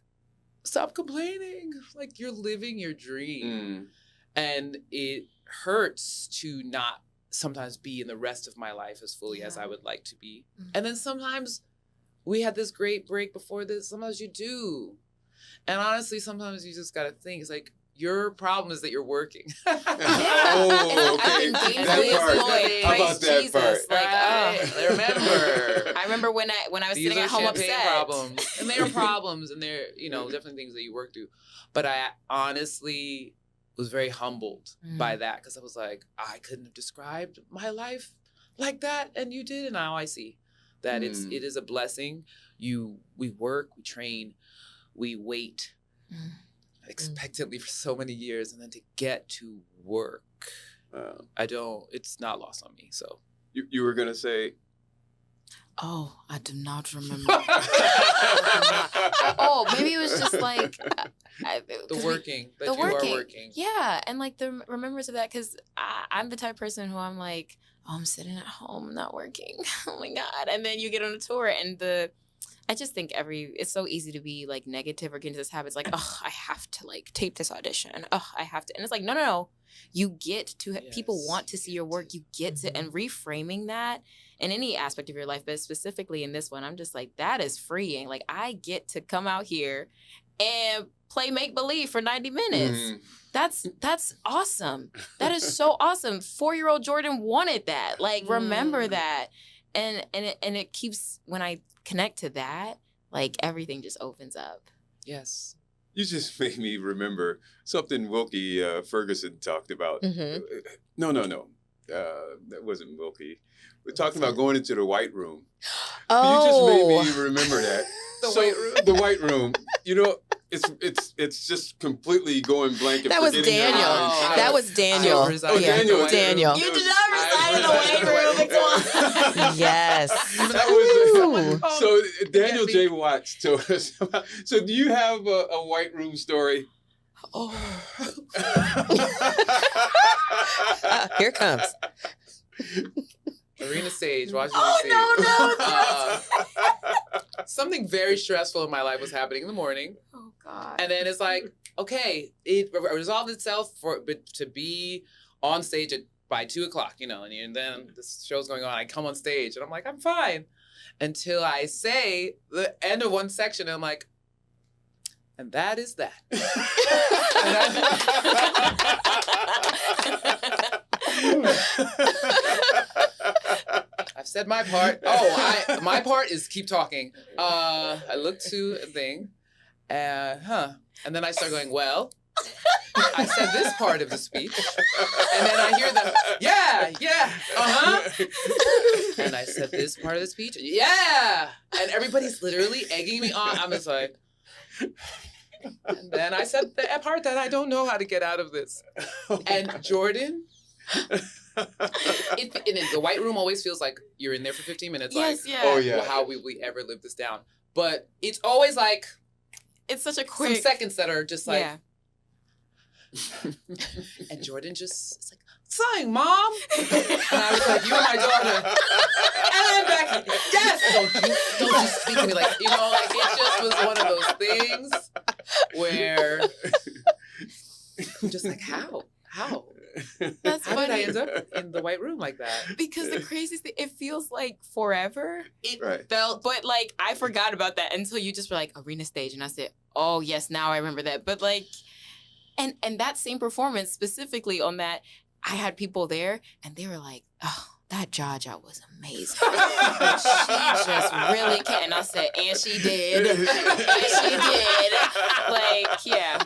stop complaining. Like, you're living your dream. And it hurts to not sometimes be in the rest of my life as fully as I would like to be. And then sometimes we had this great break before this. Sometimes you do. And honestly, sometimes you just got to think, it's like, your problem is that you're working. Oh, okay. That part. How about that part? Like, remember. I remember when I was These sitting at home champagne upset. Problems. And they are problems, and they're, you know, definitely things that you work through. But I honestly was very humbled by that, because I was like, I couldn't have described my life like that, and you did, and now I see that it is a blessing. We work, we train, we wait expectantly for so many years, and then to get to work, it's not lost on me. So you were gonna say? Oh, I do not remember. Maybe it was just like the working. You are working. Yeah, and like the remembrance of that, because I'm the type of person who I'm like, oh, I'm sitting at home not working. Oh my God! And then you get on a tour, and I just think it's so easy to be like negative or get into this habit. It's like, oh, I have to like tape this audition. Oh, I have to. And it's like, no. You get to, people want to see your work. You get to, and reframing that in any aspect of your life, but specifically in this one, I'm just like, that is freeing. Like, I get to come out here and play make-believe for 90 minutes. That's awesome. That is so awesome. 4-year-old Jordan wanted that. Like, remember that. And it keeps, when I connect to that, like, everything just opens up. Yes. You just made me remember something Wilkie Ferguson talked about. No. That wasn't Wilkie. We're talking about going into the White Room. You just made me remember that. The White Room. You know, it's just completely going blank. And that was Daniel. That was Daniel. Daniel. You did not reside in the White Room, Victoire. Yes. So Daniel J. Watts told us about. So do you have a White Room story? Oh. Here it comes. Arena stage, Washington State. No. Something very stressful in my life was happening in the morning. Oh God. And then it's like, okay, it resolved itself to be on stage by 2:00, you know, and then this show's going on. I come on stage and I'm like, I'm fine. Until I say the end of one section, and I'm like, and that is that. I've said my part. My part is keep talking. I look to a thing, and then I start going, well, I said this part of the speech, and then I hear the, yeah, and I said this part of the speech, yeah, and everybody's literally egging me on. I'm just like, and then I said the part that I don't know how to get out of this, and Jordan. The White Room always feels like you're in there for 15 minutes. Yes, like, yeah. Oh yeah. Well, how will we ever live this down? But it's always like, it's such a quick some seconds that are just like, yeah. And Jordan just, it's like, sing, Mom. And I was like, you are my daughter. And Becky, yes. Don't you speak to me like, you know, like it just was one of those things where I'm just like, how? That's How did I end up in the white room like that? Because the craziest thing, it feels like forever. It Right. felt, but like I forgot about that until you just were like arena stage, and I said, "Oh yes, now I remember that." But like, and that same performance specifically on that, I had people there, and they were like, "Oh, that Jaja was amazing. She just really can." And I said, "And she did, and she did." Like, yeah.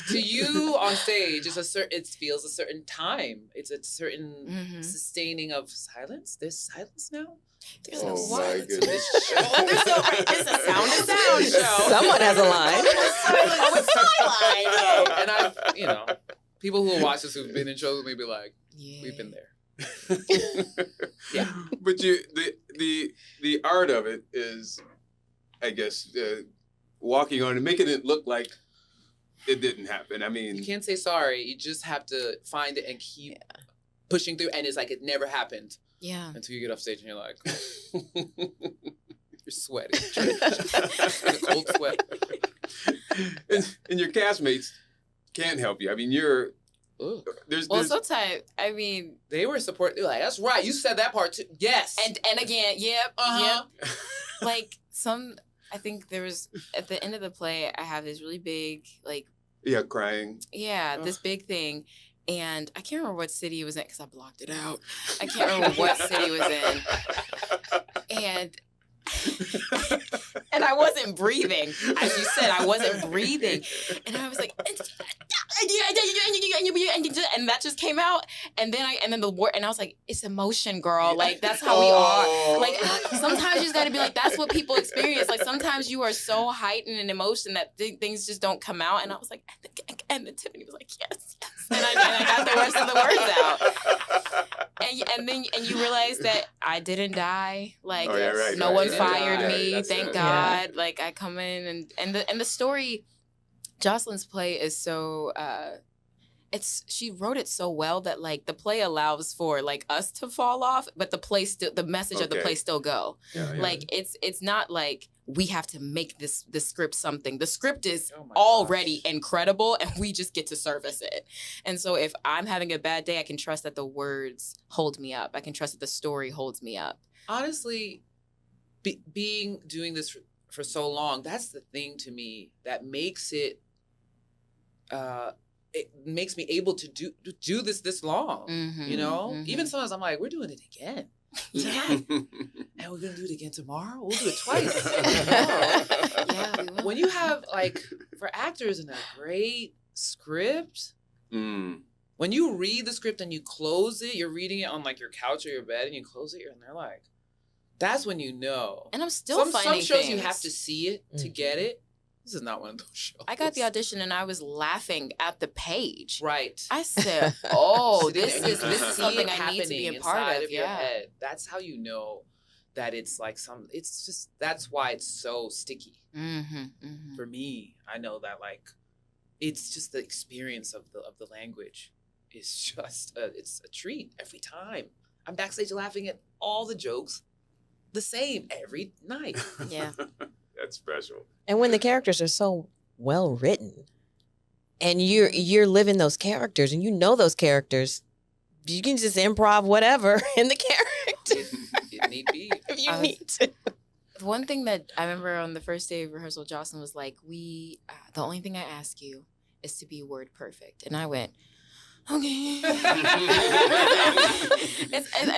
To you on stage, it feels a certain time. It's a certain sustaining of silence. There's silence now. There's Oh no my silence in goodness. this show. It's a sound and sound show. Someone has a line. Oh, it's my line. And I've, people who will watch this who've been in shows may be like, we've been there. Yeah. But the art of it is, I guess, walking on and making it look like it didn't happen. I mean, You can't say sorry. You just have to find it and keep pushing through. And it's like it never happened. Yeah. Until you get off stage and you're like, you're sweating. Cold sweat. and your castmates can't help you. I mean, there's sometimes, I mean, they were supportive. They were like, that's right. You said that part too. Yes. And again, yep. Like I think there was, at the end of the play, I have this really big, like. Yeah, crying. Yeah, this big thing. And I can't remember what city it was in because I blocked it out. I can't remember what city it was in. And I wasn't breathing. As you said, I wasn't breathing. And I was like, and that just came out. And then the word, and I was like, it's emotion, girl. Like, that's how we are. Like, sometimes you just got to be like, that's what people experience. Like, sometimes you are so heightened in emotion that things just don't come out. And I was like, and then Tiffany was like, yes. And I got the rest of the words out. And then you realize that I didn't die. Like, no one fired me. Thank God. Yeah. Like, I come in and the story, Jocelyn's play is so she wrote it so well that like the play allows for like us to fall off, but the message of the play still go. Yeah. Like it's not like we have to make this script something. The script is already incredible and we just get to service it. And so if I'm having a bad day, I can trust that the words hold me up. I can trust that the story holds me up. Honestly, doing this for so long, that's the thing to me that makes it makes me able to do this long. Even sometimes I'm like, we're doing it again. Yeah. And we're gonna do it again tomorrow. We'll do it twice. When you have like for actors in a great script, when you read the script and you close it, you're reading it on like your couch or your bed and you close it and they're like, that's when you know. And I'm still finding some shows things. You have to see it to get it. This is not one of those shows. I got the audition and I was laughing at the page. Right. I said, "Oh, this is something I need to be a part of." Your head. That's how you know that it's like it's just that's why it's so sticky. For me, I know that like it's just the experience of the language is just it's a treat every time. I'm backstage laughing at all the jokes, the same every night. Yeah. That's special. And when the characters are so well written and you're living those characters and you know those characters, you can just improv whatever in the character. It need be. If you need to. One thing that I remember on the first day of rehearsal, Jocelyn was like, the only thing I ask you is to be word perfect. And I went, okay. I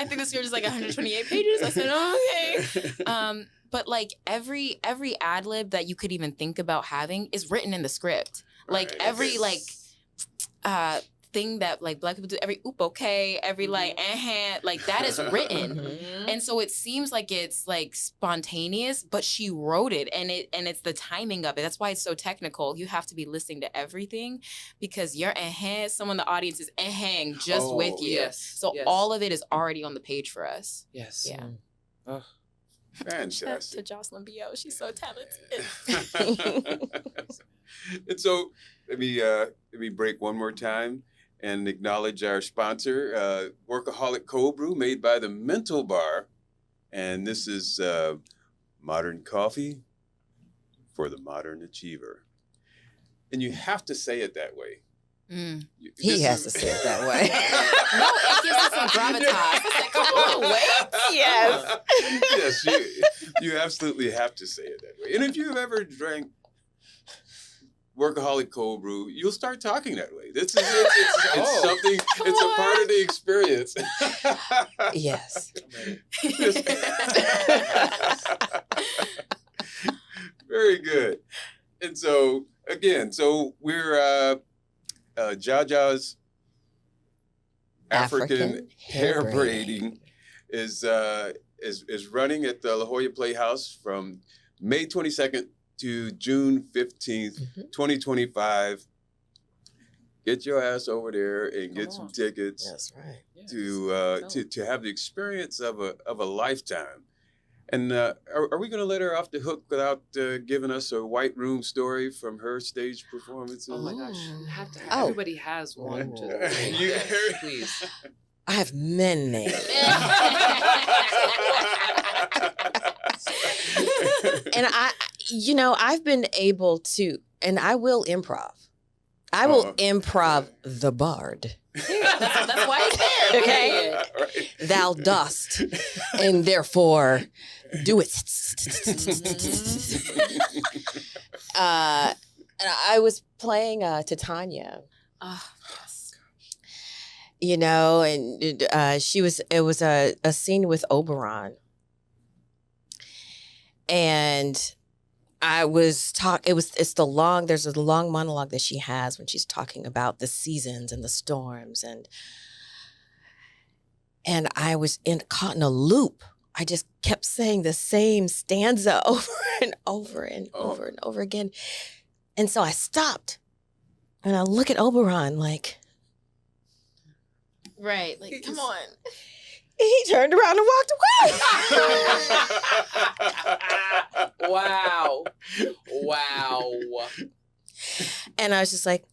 think the script is like 128 pages. I said, okay. But like every ad lib that you could even think about having is written in the script. Like every like thing that like Black people do, every oop okay, every like like that is written. And so it seems like it's like spontaneous, but she wrote it and it's the timing of it. That's why it's so technical. You have to be listening to everything because you're someone in the audience is just with you. Yes, so all of it is already on the page for us. Yes. Yeah. Fantastic. To Jocelyn B.O. She's so talented. And so let me break one more time and acknowledge our sponsor, Workaholic Cold Brew, made by the Mental Bar. And this is modern coffee for the modern achiever. And you have to say it that way He has to say it that way. No, it gives it some gravitas. It's like, come on, wait. Yes. Yes, you absolutely have to say it that way. And if you've ever drank workaholic cold brew, you'll start talking that way. This is it's something. It's a part of the experience. Yes. Very good. And so again, we're Jaja's African hair braiding is running at the La Jolla Playhouse from May 22nd to June 15th, 2025. Get your ass over there and get some tickets. That's right. To have the experience of a lifetime. And are we going to let her off the hook without giving us a white room story from her stage performances? Oh my gosh, you have to have, everybody has one. Please. I have many. And I've been able to, and I will improv. I will improv the bard. That's why he's there. Okay. Right. Thou dost, and therefore do it. And I was playing Titania. Yes. And it was a scene with Oberon. And I was there's a long monologue that she has when she's talking about the seasons and the storms and I was caught in a loop. I just kept saying the same stanza over and over and over and over again. And so I stopped and I look at Oberon like, right, like, come on. He turned around and walked away. Wow. And I was just like,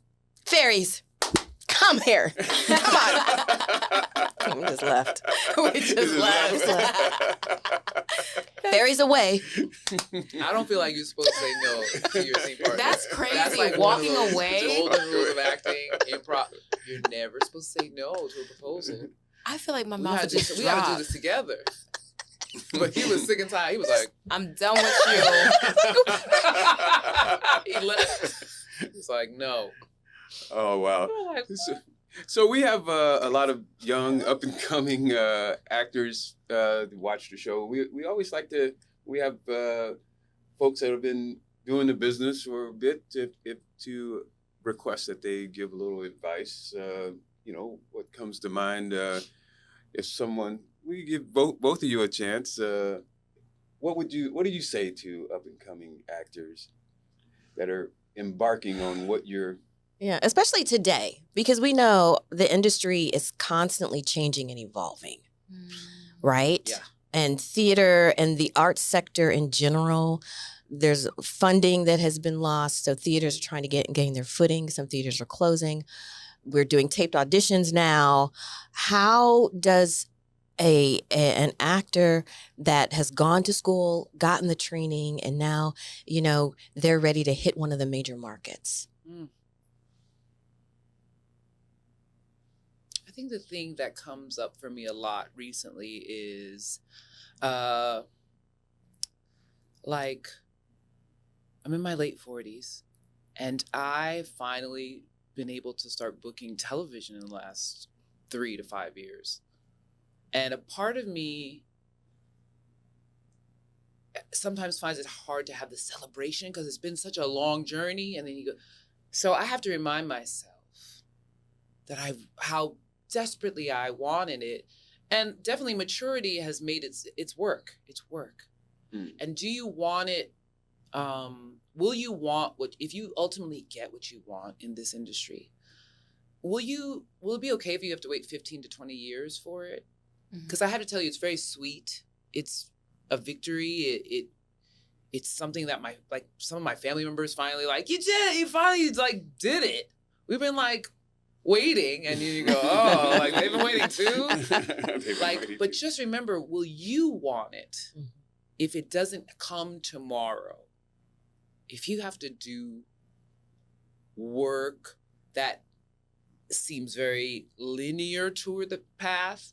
fairies, come here. Come on. And we just left. We just left. Fairies away. I don't feel like you're supposed to say no to your scene partner. That's crazy. That's like Walking one of those away. Golden rules of acting, improv. You're never supposed to say no to a proposal. I feel like my We mouth gotta just do dropped. this together. But he was sick and tired. He was like, I'm done with you. he left. He's like, no. Oh wow. Like, So we have a lot of young, up and coming actors to watch the show. We always like to. We have folks that have been doing the business for a bit to request that they give a little advice. What comes to mind if someone we give both of you a chance. What do you say to up and coming actors that are embarking on what you're? Yeah, especially today, because we know the industry is constantly changing and evolving, right? Yeah. And theater and the arts sector in general, there's funding that has been lost. So theaters are trying to gain their footing. Some theaters are closing. We're doing taped auditions now. How does an actor that has gone to school, gotten the training, and now, they're ready to hit one of the major markets? I think the thing that comes up for me a lot recently is like I'm in my late 40s and I finally been able to start booking television in the last 3 to 5 years. And a part of me sometimes finds it hard to have the celebration because it's been such a long journey. And then you go, so I have to remind myself that how desperately I wanted it. And definitely maturity has made it's work. It's work. And do you want it? Will you want if you ultimately get what you want in this industry, will it be okay if you have to wait 15 to 20 years for it? Because I have to tell you, it's very sweet. It's a victory. It's something that some of my family members finally you did it. You finally did it. We've been waiting, and you go, oh, they've been waiting too. But just remember, will you want it if it doesn't come tomorrow? If you have to do work that seems very linear toward the path,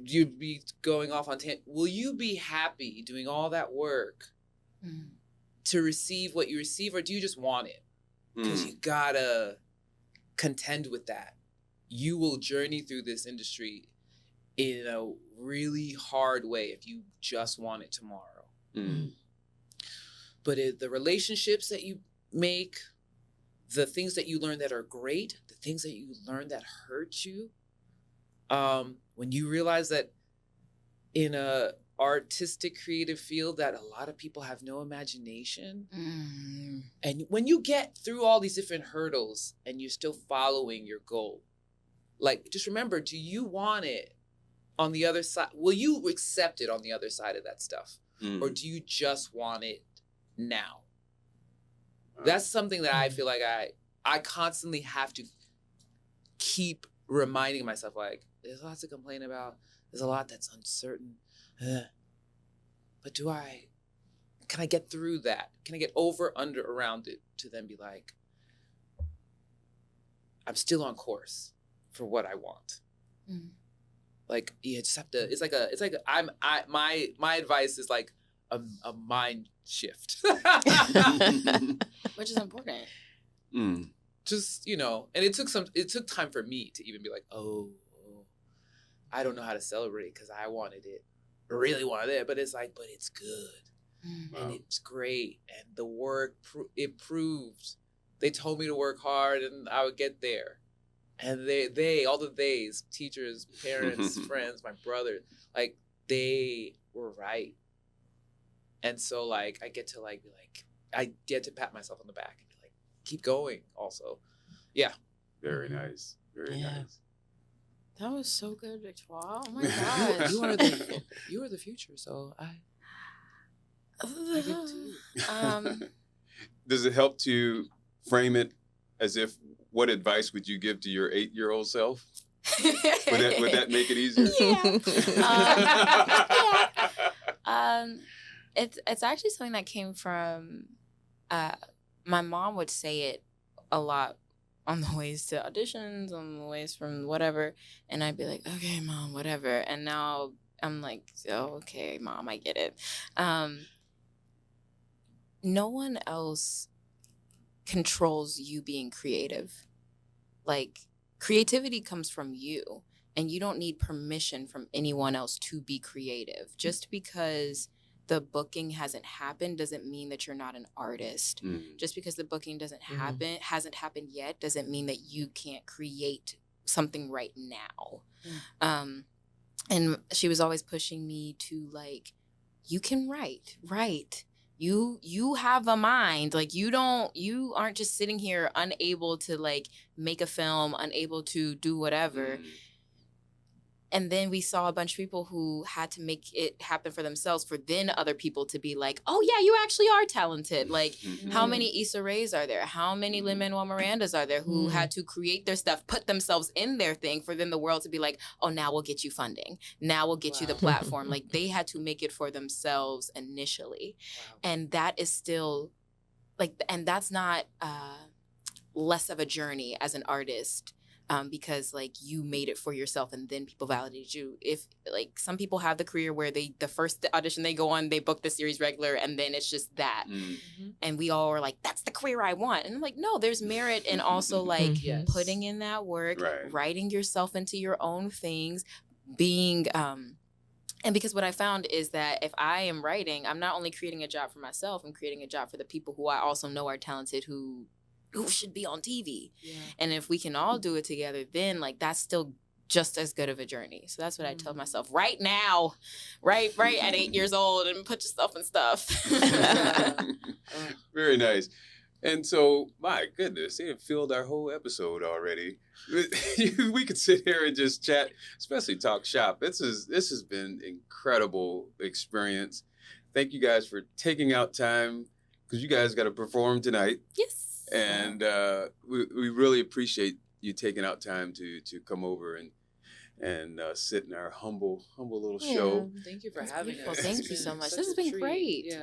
you'd be going off on will you be happy doing all that work to receive what you receive, or do you just want it? Because you gotta contend with that. You will journey through this industry in a really hard way if you just want it tomorrow. But the relationships that you make, the things that you learn that are great, the things that you learn that hurt you, when you realize that in a artistic creative field that a lot of people have no imagination, and when you get through all these different hurdles and you're still following your goal, like, just remember, do you want it on the other side? Will you accept it on the other side of that stuff? Or do you just want it now? That's something that I feel like I constantly have to keep reminding myself, like, there's lots to complain about. There's a lot that's uncertain. But can I get through that? Can I get over, under, around it to then be like, I'm still on course for what I want. Like, you just have to, my advice is like a mind shift. Which is important. Just, and it took time for me to even be like, oh, I don't know how to celebrate because I really wanted it, but it's like, but it's good. And it's great. And the work, it proved. They told me to work hard and I would get there. And they, all the theys, teachers, parents, friends, my brother, like, they were right. And so, like, I get to, like, be like, I get to pat myself on the back and be like, keep going also. Yeah. Very nice. Very nice. That was so good, Victoire. Oh my gosh. You are the future, so I give it to you. Does it help to frame it as if, what advice would you give to your 8-year-old self? Would that make it easier? It's actually something that came from my mom would say it a lot on the ways to auditions, on the ways from whatever, and I'd be like, okay, Mom, whatever. And now I'm like, oh, okay, Mom, I get it. No one else controls you being creative. Like, creativity comes from you, and you don't need permission from anyone else to be creative. Just because the booking hasn't happened doesn't mean that you're not an artist. Just because the booking hasn't happened yet doesn't mean that you can't create something right now. And she was always pushing me to, like, you can write. You have a mind. Like, you aren't just sitting here unable to, like, make a film, unable to do whatever. And then we saw a bunch of people who had to make it happen for themselves for then other people to be like, oh, yeah, you actually are talented. Like, how many Issa Raes are there? How many Lin-Manuel Mirandas are there who had to create their stuff, put themselves in their thing for then the world to be like, oh, now we'll get you funding. Now we'll get you the platform. Like, they had to make it for themselves initially. And that is still, like, and that's not less of a journey as an artist. Because, like, you made it for yourself and then people validated you. If, like, some people have the career where the first audition they go on, they book the series regular, and then it's just that. And we all are like, that's the career I want. And I'm like, no, there's merit in also, like, putting in that work, writing yourself into your own things, being, and because what I found is that if I am writing, I'm not only creating a job for myself, I'm creating a job for the people who I also know are talented, who should be on TV. And if we can all do it together, then, like, that's still just as good of a journey. So that's what I tell myself right now, right at 8 years old, and put yourself in stuff. Very nice. And so, my goodness, they have filled our whole episode already. We could sit here and just chat, especially talk shop. This has been incredible experience. Thank you guys for taking out time, because you guys got to perform tonight. Yes. And we really appreciate you taking out time to come over and sit in our humble little show. Thank you for having us. Thank you so much. This has been great.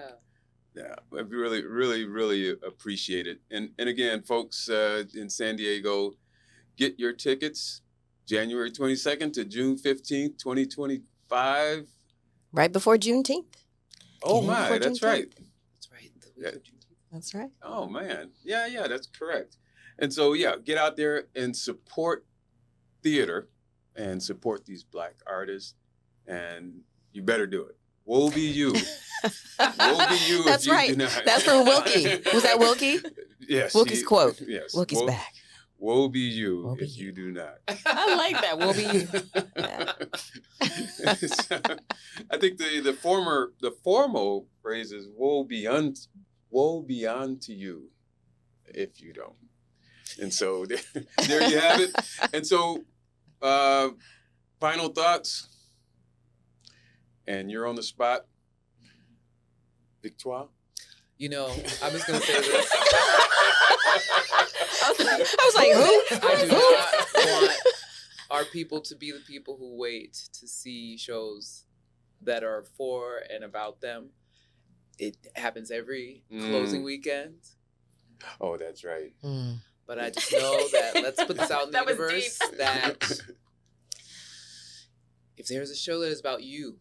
Yeah, I really appreciate it. And again, folks in San Diego, get your tickets January 22nd to June 15th, 2025. Right before Juneteenth. Oh, Get in my, before that's Juneteenth. right. That's right. Yeah. That's right. Oh, man. Yeah, that's correct. And so, yeah, get out there and support theater and support these Black artists. And you better do it. Woe be you. Woe be you That's if you right. do not. That's from Wilkie. Was that Wilkie? Yes. Wilkie's quote. Yes. Wilkie's back. Woe be you Woe be if you do not. I like that. Will be you. Yeah. I think the formal phrase is woe be unto you if you don't. And so there you have it. And so final thoughts. And you're on the spot. Victoire? You know, I'm just going to say this. I was like, who? I do not want our people to be the people who wait to see shows that are for and about them. It happens every closing weekend. Oh, that's right. But I just know that, let's put this out in the That was universe, that if there's a show that is about you,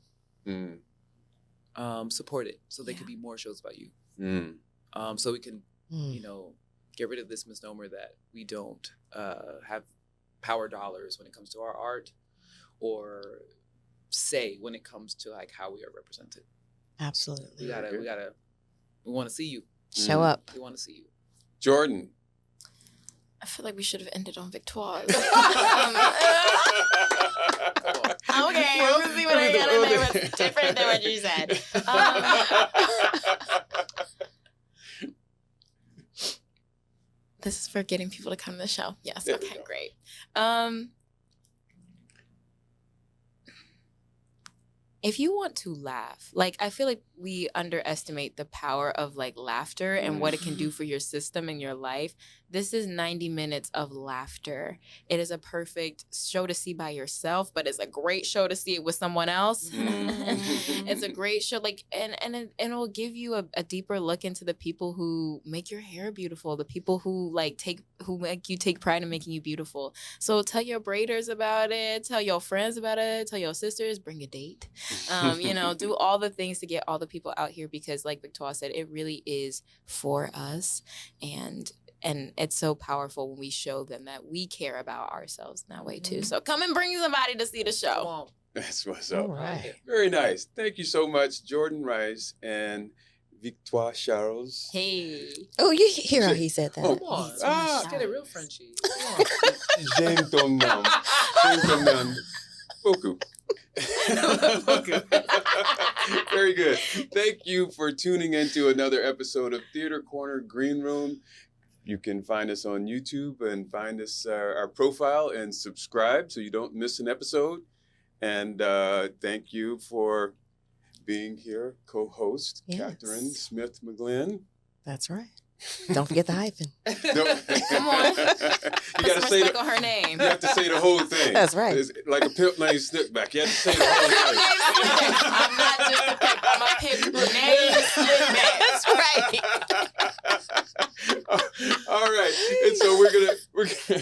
support it so there could be more shows about you. So we can, you know, get rid of this misnomer that we don't have power dollars when it comes to our art, or say when it comes to like how we are represented. Absolutely. We want to see you. Show up. We want to see you. Jordan. I feel like we should have ended on Victoire. Okay, we'll see what I got in there was different than what you said. This is for getting people to come to the show. Yes. There Okay, great. If you want to laugh, like, I feel like we underestimate the power of like laughter and what it can do for your system and your life. This is 90 minutes of laughter. It is a perfect show to see by yourself, but it's a great show to see it with someone else. It's a great show, like, and it'll give you a deeper look into the people who make your hair beautiful, the people who make you take pride in making you beautiful. So tell your braiders about it, tell your friends about it, tell your sisters, bring a date. You know, do all the things to get all the people out here, because like Victoire said, it really is for us, and it's so powerful when we show them that we care about ourselves in that way too. So come and bring somebody to see the show. That's what's up. All right. Very nice. Thank you so much, Jordan Rice and Victoire Charles. Hey. Oh, you hear how he said that? Oh, Come on. Ah. Get it real Frenchy. J'aime ton nom. J'aime ton nom. Beaucoup. Very good. Thank you for tuning into another episode of Theater Corner Green Room. You can find us on YouTube and find us our profile and subscribe so you don't miss an episode. And thank you for being here, co-host Catherine Smith McGlynn. That's right. Don't forget the hyphen. Come on. You gotta say her name. You have to say the whole thing. That's right. It's like a pimp named Slickback. You have to say the whole thing. I'm not just a pimp. I'm a pimp named Slickback. That's right. All right, and so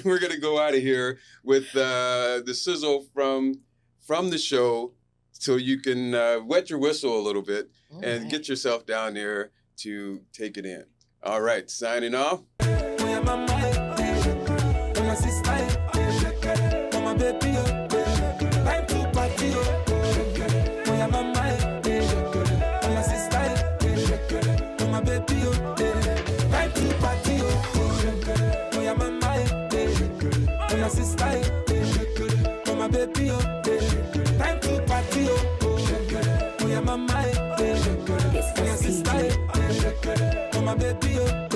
we're gonna go out of here with the sizzle from the show, so you can wet your whistle a little bit and get yourself down there to take it in. All right, signing off. It's the CG. Baby,